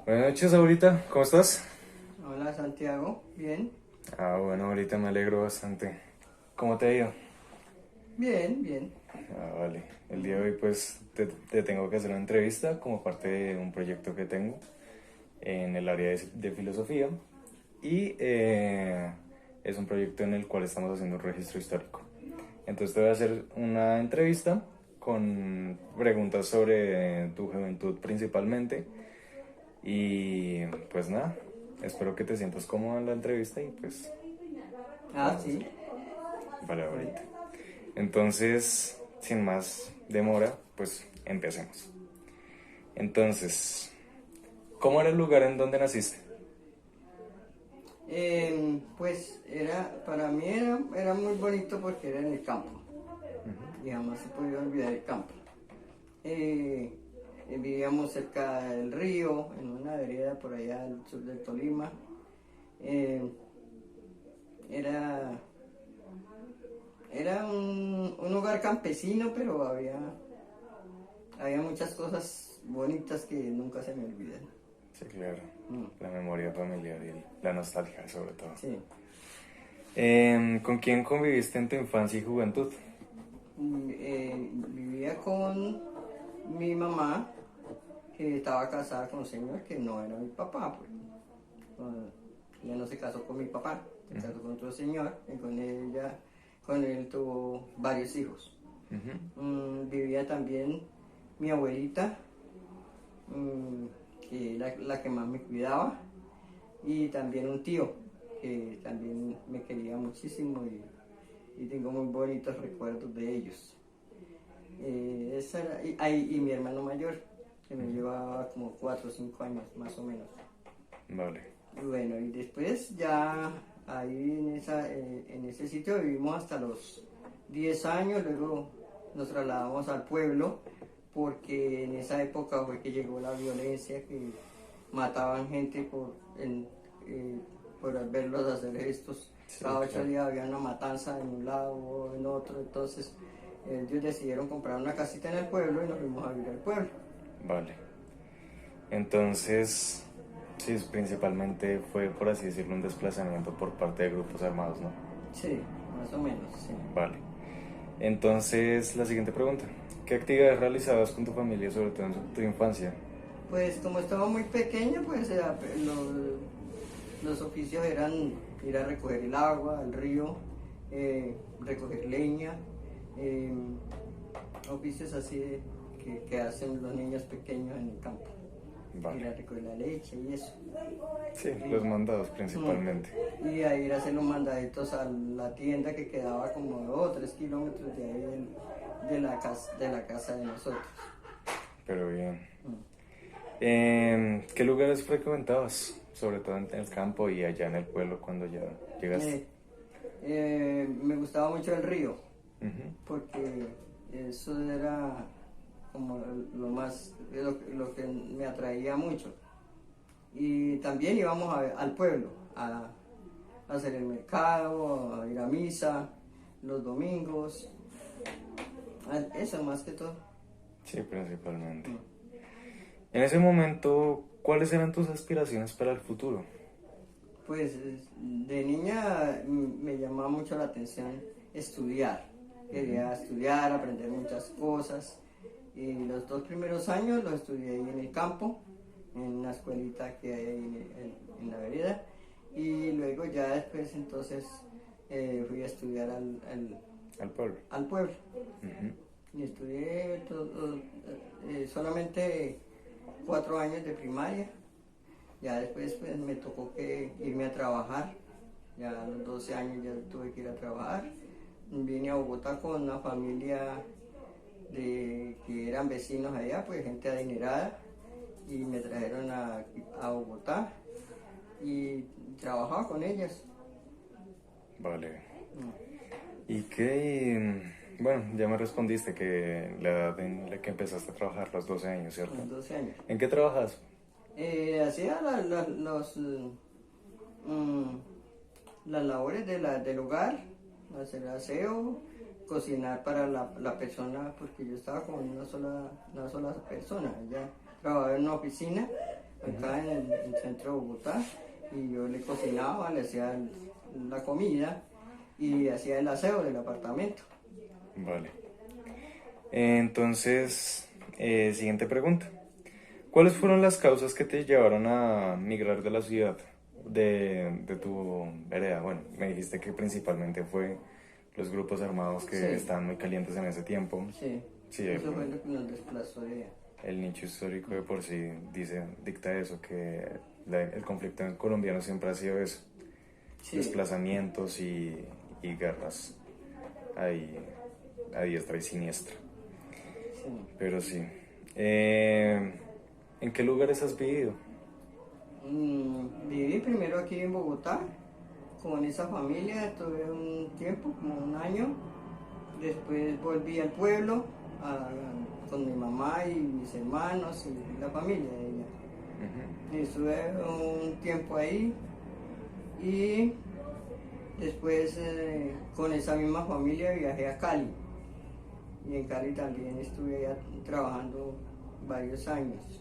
Buenas noches, ahorita, ¿cómo estás? Hola Santiago, bien, Bueno, ahorita me alegro bastante. ¿Cómo te ha ido? bien, bien. Vale. El día de hoy, pues, te tengo que hacer una entrevista como parte de un proyecto que tengo en el área de filosofía. Y es un proyecto en el cual estamos haciendo un registro histórico. Entonces te voy a hacer una entrevista con preguntas sobre tu juventud principalmente. Y pues nada, espero que te sientas cómodo en la entrevista y pues Ah, vamos a sí, hacer. Vale, bueno. ahorita. Entonces, sin más demora, pues empecemos. Entonces, ¿cómo era el lugar en donde naciste? Pues para mí era muy bonito porque era en el campo y jamás se podía olvidar el campo. Eh, Vivíamos cerca del río, en una vereda por allá al sur del Tolima. Eh, era era un hogar campesino, pero había muchas cosas bonitas que nunca se me olvidan. Sí, claro. Mm, La memoria familiar y la nostalgia, sobre todo. sí. ¿Con quién conviviste en tu infancia y juventud? Vivía con mi mamá, que estaba casada con un señor que no era mi papá, porque ella no se casó con mi papá, se casó con otro señor, y con él tuvo varios hijos. Ujú. Vivía también mi abuelita, mm, que era la que más me cuidaba, y también un tío, que también me quería muchísimo y tengo muy bonitos recuerdos de ellos. Y mi hermano mayor, que me llevaba como 4 o 5 años más o menos. Vale. Y bueno, y después ya ahí en ese sitio vivimos hasta los 10 años, luego nos trasladamos al pueblo porque en esa época fue que llegó la violencia, que mataban gente por verlos hacer estos. Sí, Cada 8 claro. días había una matanza en un lado o en otro, entonces ellos decidieron comprar una casita en el pueblo y nos fuimos a vivir al pueblo. Vale. Entonces, sí, principalmente fue, por así decirlo, un desplazamiento por parte de grupos armados, ¿no? Sí, más o menos, sí. Vale. Entonces, la siguiente pregunta. ¿Qué actividades realizabas con tu familia, sobre todo en tu infancia? Pues como estaba muy pequeña, pues los oficios eran ir a recoger el agua al río, recoger leña, eh, oficios así que hacen los niños pequeños en el campo. Ir a Vale. recoger la leche y eso. Sí, los Y, mandados principalmente. y a ir a hacer los mandaditos a la tienda que quedaba como 2 o 3 kilómetros de ahí de la casa de nosotros. Pero bien. Mm. ¿Qué lugares frecuentabas? Sobre todo en el campo y allá en el pueblo cuando ya llegaste. Me gustaba mucho el río, Ujú. porque eso era como lo que me atraía mucho. Y también íbamos al pueblo a hacer el mercado, a ir a misa los domingos, eso más que todo. Sí, principalmente. Mm. En ese momento, ¿cuáles eran tus aspiraciones para el futuro? Pues de niña me llamaba mucho la atención estudiar. Quería estudiar, aprender muchas cosas. Y los 2 primeros años los estudié ahí en el campo, en una escuelita que hay ahí en la vereda. Y luego ya después entonces fui a estudiar Al pueblo. al pueblo. Ujú. Y estudié solamente 4 años de primaria. Ya después pues me tocó irme a trabajar. Ya a los 12 años ya tuve que ir a trabajar. Vine a Bogotá con una familia que eran vecinos allá, pues gente adinerada, y me trajeron a Bogotá y trabajaba con ellas. Vale. Mm, ¿Y qué? Bueno, ya me respondiste que la edad en la que empezaste a trabajar, los 12 años, a ¿cierto? los 12 años. ¿En qué trabajas? Hacía mm, las labores del hogar, hacer aseo, cocinar para la persona, porque yo estaba con una sola persona. Ella trabajaba en una oficina, acá en el centro de Bogotá, y yo le cocinaba, le hacía la comida y hacía el aseo del apartamento. Vale. Entonces, siguiente pregunta. ¿Cuáles fueron las causas que te llevaron a migrar de la ciudad, de tu vereda? Bueno, me dijiste que principalmente fue los grupos armados que Sí. estaban muy calientes en ese tiempo. Sí, Sí, eso fue lo que nos desplazó de allá. el nicho histórico de por sí dicta eso, que el conflicto colombiano siempre ha sido eso, Sí. desplazamientos y guerras ahí a diestra y siniestra. Sí. Pero sí. ¿En qué lugares has vivido? Viví primero aquí en Bogotá, con esa familia, tuve un tiempo, como un año. Después volví al pueblo con mi mamá y mis hermanos y la familia de ella. Ujú. Estuve un tiempo ahí y después con esa misma familia viajé a Cali. Y en Cali también estuve allá trabajando varios años.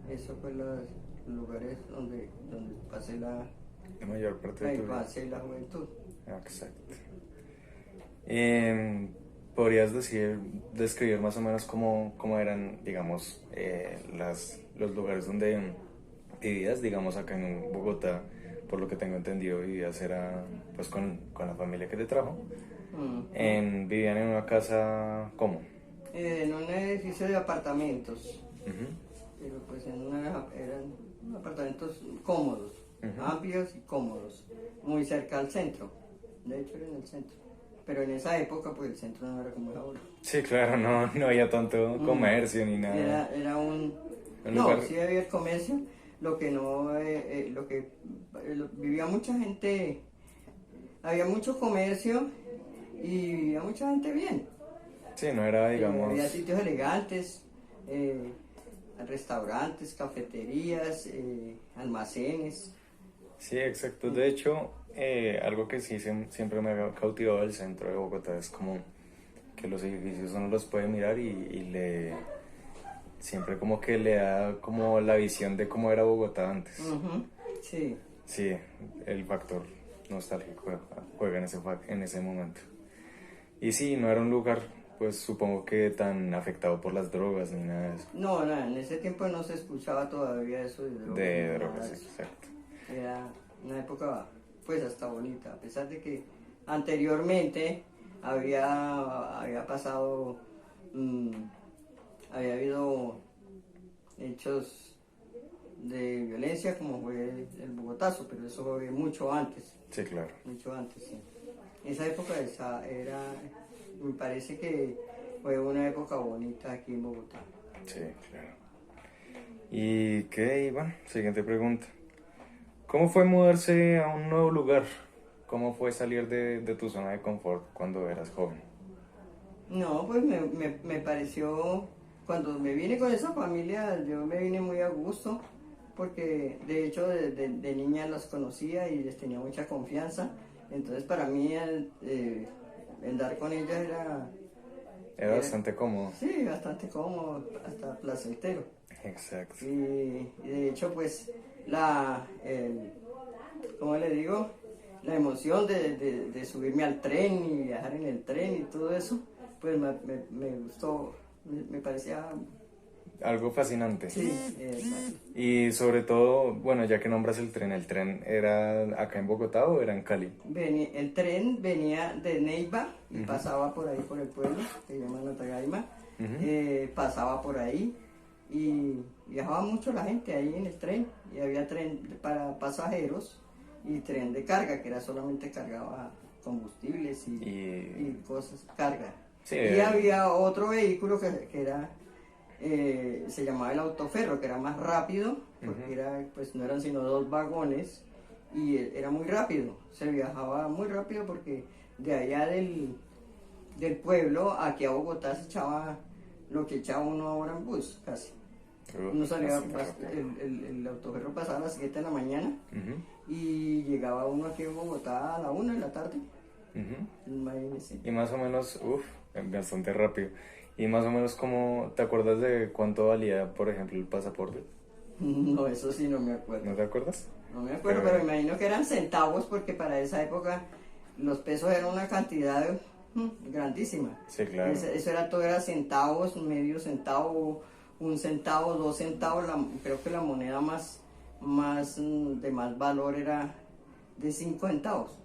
Eso fue los lugares donde pasé la mayor parte de tu vida. infancia y la juventud. Exacto. ¿Podrías describir más o menos cómo eran, digamos, los lugares donde vivías, digamos, acá en Bogotá? Por lo que tengo entendido, vivías era pues con la familia que te trajo. ¿Vivían en una casa cómo? En un edificio de apartamentos, Ujú. pero pues eran apartamentos cómodos, amplios y cómodos, muy cerca al centro. De hecho era en el centro, pero en esa época pues el centro no era como es ahora. Sí, claro, no había tanto comercio ni nada. Era un... Un No, lugar. sí había el comercio, lo que no, vivía mucha gente, había mucho comercio y vivía mucha gente bien. Sí, no era, digamos. Había sitios elegantes, restaurantes, cafeterías, almacenes. Sí, exacto. De hecho, algo que sí siempre me ha cautivado del centro de Bogotá es como que los edificios uno los puede mirar y siempre como que le da como la visión de cómo era Bogotá antes. Sí. Sí, el factor nostálgico juega en ese momento. Y sí, no era un lugar, pues supongo que tan afectado por las drogas ni nada de eso. No, en ese tiempo no se escuchaba todavía eso de drogas. De ni nada drogas, de eso. exacto. Era una época pues hasta bonita, a pesar de que anteriormente había pasado, había habido hechos de violencia como fue el Bogotazo, pero eso fue mucho antes, Sí, claro. sí. Esa época me parece que fue una época bonita aquí en Bogotá. Sí, claro. ¿Y qué, Iván? Siguiente pregunta. ¿Cómo fue mudarse a un nuevo lugar? ¿Cómo fue salir de tu zona de confort cuando eras joven? No, pues me pareció, cuando me vine con esa familia, yo me vine muy a gusto, porque de hecho de niña las conocía y les tenía mucha confianza, entonces para mí el dar con ellas Era bastante cómodo. Sí, bastante cómodo, hasta placentero. Exacto. Y de hecho pues ¿cómo le digo? La emoción de subirme al tren y viajar en el tren y todo eso, pues me gustó, me parecía... Algo fascinante. Sí, exacto. Y sobre todo, bueno, ya que nombras ¿el tren era acá en Bogotá o era en Cali? El tren venía de Neiva y pasaba por ahí por el pueblo, que se llama Natagaima, pasaba por ahí y viajaba mucho la gente ahí en el tren, y había tren para pasajeros y tren de carga, que era solamente cargaba combustibles y cosas, carga. Sí, y había otro vehículo que era, se llamaba el autoferro, que era más rápido, porque pues no eran sino 2 vagones, y era muy rápido, se viajaba muy rápido porque de allá del pueblo aquí a Bogotá se echaba lo que echaba uno ahora en bus, casi. Uno salía, el autoferro pasaba a las 7 de la mañana y llegaba uno aquí en Bogotá a la 1 de la tarde. Y más o menos, bastante rápido. Y más o menos, ¿cómo te acuerdas de cuánto valía, por ejemplo, el pasaporte? No, eso sí no me acuerdo. ¿No te acuerdas? No me acuerdo, pero imagino que eran centavos porque para esa época los pesos eran una cantidad grandísima. Sí, claro. Eso era todo, era centavos, medio centavo, un centavo, 2 centavos. Creo que la moneda de más valor era de 5 centavos.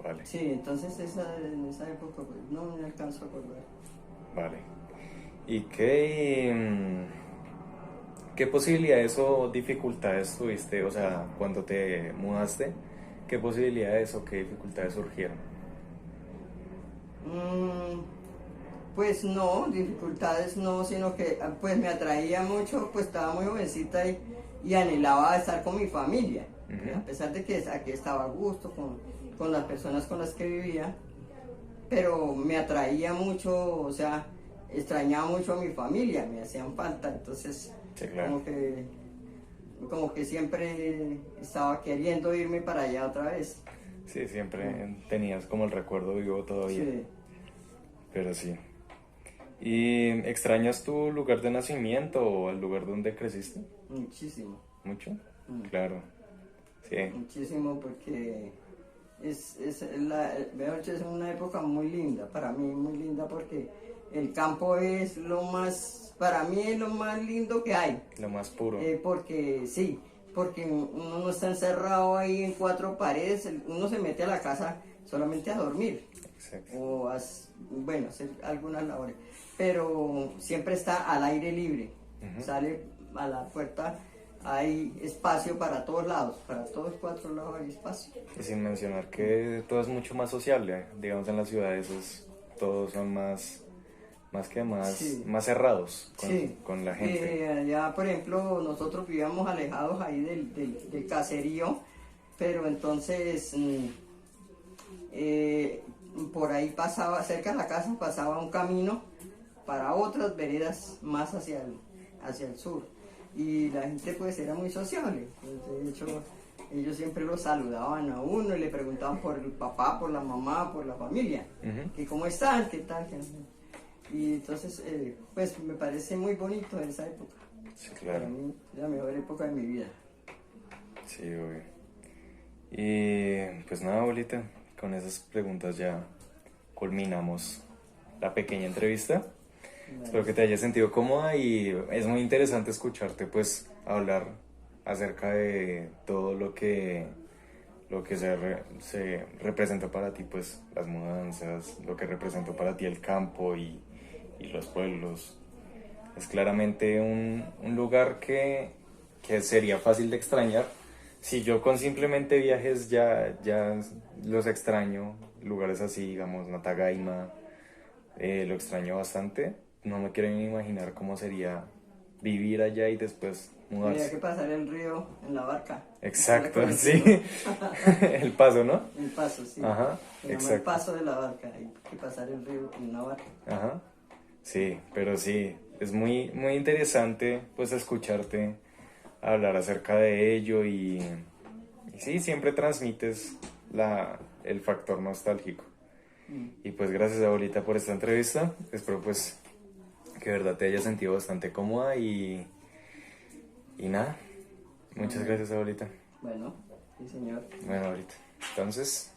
Vale, Sí, entonces en esa época pues, no me alcanzo a acordar. vale. ¿Y qué posibilidades o dificultades tuviste, o sea, cuando te mudaste, qué posibilidades o qué dificultades surgieron? Mm, Pues no, dificultades no, sino que pues me atraía mucho, pues estaba muy jovencita y anhelaba estar con mi familia. Ujú. A pesar de que aquí estaba a gusto con las personas con las que vivía, pero me atraía mucho, o sea, extrañaba mucho a mi familia, me hacían falta, entonces Sí, claro. como que, como que siempre estaba queriendo irme para allá otra vez. Sí, siempre tenías como el recuerdo vivo todavía, Sí, pero sí. ¿Y extrañas tu lugar de nacimiento o el lugar donde creciste? muchísimo. ¿Mucho? Mm. Claro, sí, Muchísimo porque mejor dicho, es una época muy linda, para mí muy linda porque el campo es lo más, para mí es lo más lindo que hay, lo más puro. porque sí, porque uno no está encerrado ahí en cuatro paredes, uno se mete a la casa solamente a dormir Exacto. o bueno, hacer algunas labores, pero siempre está al aire libre, Ujú. sale a la puerta, hay espacio para todos lados, para todos 4 lados hay espacio. Y sin mencionar que todo es mucho más sociable, digamos en las ciudades todos son Sí, más cerrados sí. con la gente. Allá, por ejemplo, nosotros vivíamos alejados ahí del caserío, pero entonces por ahí pasaba, cerca de la casa pasaba un camino para otras veredas más hacia el sur. Y la gente pues era muy sociable. Pues, de hecho, ellos siempre lo saludaban a uno y le preguntaban por el papá, por la mamá, por la familia. Ujú. Que cómo están, qué tal. Y entonces, pues me parece muy bonito esa época. Sí, Para claro. mí, la mejor época de mi vida. Sí, obvio. Y pues nada, abuelita, con esas preguntas ya culminamos la pequeña entrevista. Espero que te hayas sentido cómoda y es muy interesante escucharte pues hablar acerca de todo lo que se representa para ti pues las mudanzas, lo que representó para ti el campo y los pueblos. Es claramente un lugar que sería fácil de extrañar. Si yo con simplemente viajes ya los extraño, lugares así, digamos, Natagaima, lo extraño bastante. No me quiero ni imaginar cómo sería vivir allá y después Había que mudarse. pasar el río en la barca. Hacer Exacto, sí. recorrido. El paso, ¿no? El paso, sí. Ajá, Se llama el exacto. paso de la barca. Hay que pasar el río en una barca. Ajá. Sí, pero sí, es muy interesante pues escucharte hablar acerca de ello y sí, siempre transmites el factor nostálgico. Mm. Y pues gracias abuelita por esta entrevista, espero pues que de verdad te hayas sentido bastante cómoda y nada, muchas Bueno, gracias abuelita. bueno, sí señor. Bueno abuelita, entonces